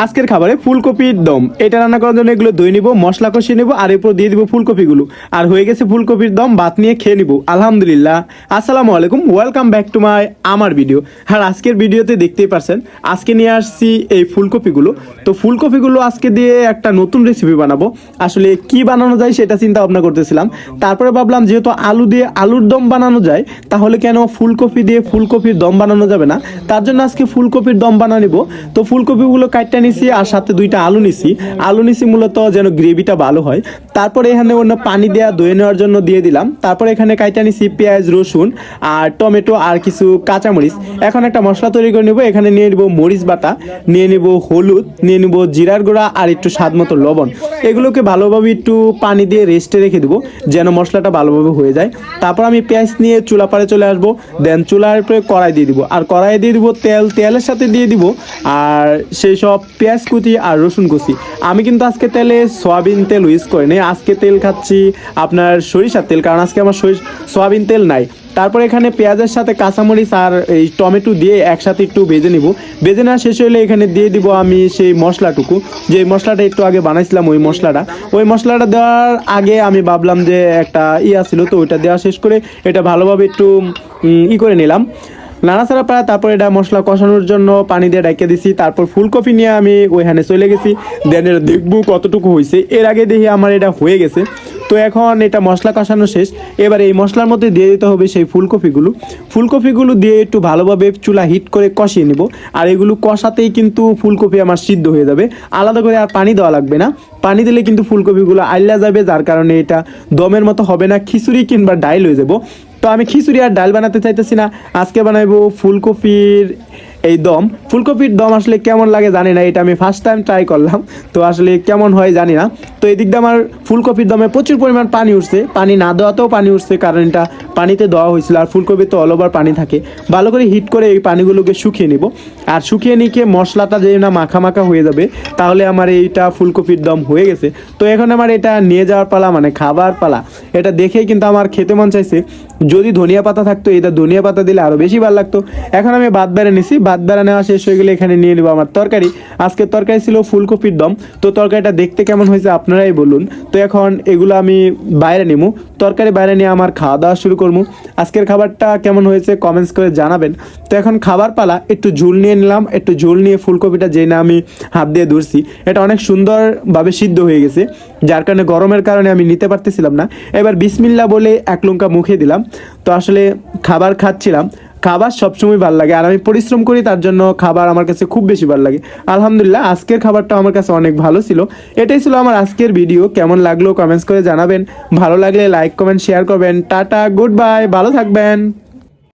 আজকের খাবারে ফুলকপির দম। এটা রান্না করার জন্য এগুলো ধুয়ে নিব, মশলা কষিয়ে নিব, আর এরপর দিয়ে দিব ফুলকপিগুলো। আর হয়ে গেছে ফুলকপির দম, ভাত নিয়ে খেয়ে নিব আলহামদুলিল্লাহ। আসসালামু আলাইকুম, ওয়েলকাম ব্যাক টু আমার ভিডিও। আর আজকের ভিডিওতে দেখতেই পারছেন আজকে নিয়ে আসছি এই ফুলকপিগুলো। তো ফুলকপিগুলো আজকে দিয়ে একটা নতুন রেসিপি বানাবো। আসলে কি বানানো যায় সেটা চিন্তা ভাবনা করতেছিলাম। তারপরে ভাবলাম যেহেতু আলু দিয়ে আলুর দম বানানো যায়, তাহলে কেন ফুলকপি দিয়ে ফুলকপির দম বানানো যাবে না। তার জন্য আজকে ফুলকপির দম বানা নিব। তো ফুলকপিগুলো কাটটা নিছি, আর সাথে দুইটা আলু নিছি মূলত যেন গ্রেভিটা ভালো হয়। তারপরে এখানে অন্য পানি দেওয়া ধুয়ে নেওয়ার জন্য দিয়ে দিলাম। তারপরে এখানে কাইটা নিছি পেঁয়াজ, রসুন আর টমেটো আর কিছু কাঁচামরিচ। এখন একটা মশলা তৈরি করে নেব। এখানে নিয়ে নিব মরিচ বাটা, নিয়ে নিব হলুদ, নিয়ে নিব জিরার গুঁড়া আর একটু স্বাদ মতো লবণ। এগুলোকে ভালোভাবে একটু পানি দিয়ে রেস্টে রেখে দেবো যেন মশলাটা ভালোভাবে হয়ে যায়। তারপর আমি পেঁয়াজ নিয়ে চুলা পাড়ে চলে আসবো। দেন চুলার উপরে কড়াই দিয়ে দিব, আর কড়াই দিয়ে দিব তেলের সাথে দিয়ে দিব আর সেই সব পেঁয়াজ কুচি আর রসুন কুচি। আমি কিন্তু আজকে তেলে সয়াবিন তেল ইউজ করি নি, আজকে তেল খাচ্ছি আপনার সরিষার তেল, কারণ আজকে আমার সয়াবিন তেল নাই। তারপর এখানে পেঁয়াজের সাথে কাঁচামরিচ আর এই টমেটো দিয়ে একসাথে একটু ভেজে নিব। ভেজে নেওয়া শেষ হলে এখানে দিয়ে দিব আমি সেই মশলাটুকু, যে মশলাটা একটু আগে বানাইছিলাম। ওই মশলাটা দেওয়ার আগে আমি ভাবলাম যে একটা ছিল, তো ওইটা দেওয়া শেষ করে এটা ভালোভাবে একটু করে নিলাম, নাড়াচাড়া পাড়া। তারপর এটা মশলা কষানোর জন্য পানি দিয়ে ঢেকে দিছি। তারপর ফুলকপি নিয়ে আমি ওইখানে চলে গেছি। দেন এটা দেখবো কতটুকু হয়েছে। এর আগে দেখি আমার এটা হয়ে গেছে। তো এখন এটা মশলা কষানো শেষ। এবার এই মশলার মধ্যে দিয়ে দিতে হবে সেই ফুলকপিগুলো দিয়ে একটু ভালোভাবে চুলা হিট করে কষিয়ে নিব। আর এগুলো কষাতেই কিন্তু ফুলকপি আমার সিদ্ধ হয়ে যাবে, আলাদা করে আর পানি দেওয়া লাগবে না। পানি দিলে কিন্তু ফুলকপিগুলো আইলা যাবে, যার কারণে এটা দমের মতো হবে না, খিচুড়ি কিংবা ডাইল হয়ে যাবো। তো আমি খিচুড়ি আর ডাল বানাতে চাইতেছি না, আজকে বানাবো ফুলকপির এই দম। ফুলকপির দম আসলে কেমন লাগে জানি না, এটা আমি ফার্স্ট টাইম ট্রাই করলাম, তো আসলে কেমন হয় জানি না। তো এই দিক দিয়ে আমার ফুলকপির দমে প্রচুর পরিমাণ পানি উঠছে, পানি না দেওয়াতেও পানি উঠছে, কারণ এটা পানিতে দেওয়া হয়েছিল। আর ফুলকপি তো অল ওভার পানি থাকে। ভালো করে হিট করে এই পানিগুলোকে শুকিয়ে নিব। আর শুকিয়ে নিয়ে মশলাটা যে না মাখা মাখা হয়ে যাবে, তাহলে আমার এইটা ফুলকপির দম হয়ে গেছে। তো এখন আমার এটা নিয়ে যাওয়ার পালা, মানে খাবার পালা। এটা দেখেই কিন্তু আমার খেতে মন চাইছে। যদি ধনিয়া পাতা থাকতো, এটা ধনিয়া পাতা দিলে আরও বেশি ভালো লাগতো। এখন আমি ভাত বেড়ে নিছি, ভাত বেড়ে নেওয়া শেষ হয়ে গেলে এখানে নিয়ে নেবো আমার তরকারি। আজকের তরকারি ছিল ফুলকপির দম। তো তরকারিটা দেখতে কেমন হয়েছে আপনারাই বলুন। তো এখন এগুলো আমি বাইরে নিবো, তরকারি বাইরে নিয়ে আমার খাওয়া দাওয়া শুরু করবো। আজকের খাবারটা কেমন হয়েছে কমেন্টস করে জানাবেন। তো এখন খাবার পালা, একটু ঝোল নিয়ে নিলাম। একটু ঝোল নিয়ে ফুলকপিটা যে না আমি হাত দিয়ে ধরছি, এটা অনেক সুন্দরভাবে সিদ্ধ হয়ে গেছে, যার কারণে গরমের কারণে আমি নিতে পারতেছিলাম না। এবার বিসমিল্লা বলে এক লঙ্কা মুখে দিলাম। তো আসলে খাবার খাচ্ছিলাম, খাবার সবসময় ভালো লাগে, আর আমি পরিশ্রম করি, তার জন্য খাবার আমার কাছে খুব বেশি ভালো লাগে। আলহামদুলিল্লাহ আজকের খাবারটা আমার কাছে অনেক ভালো ছিল। এটাই ছিল আমার আজকের ভিডিও। কেমন লাগলো কমেন্টস করে জানাবেন, ভালো লাগলে লাইক কমেন্ট শেয়ার করবেন। টাটা, গুড বাই, ভালো থাকবেন।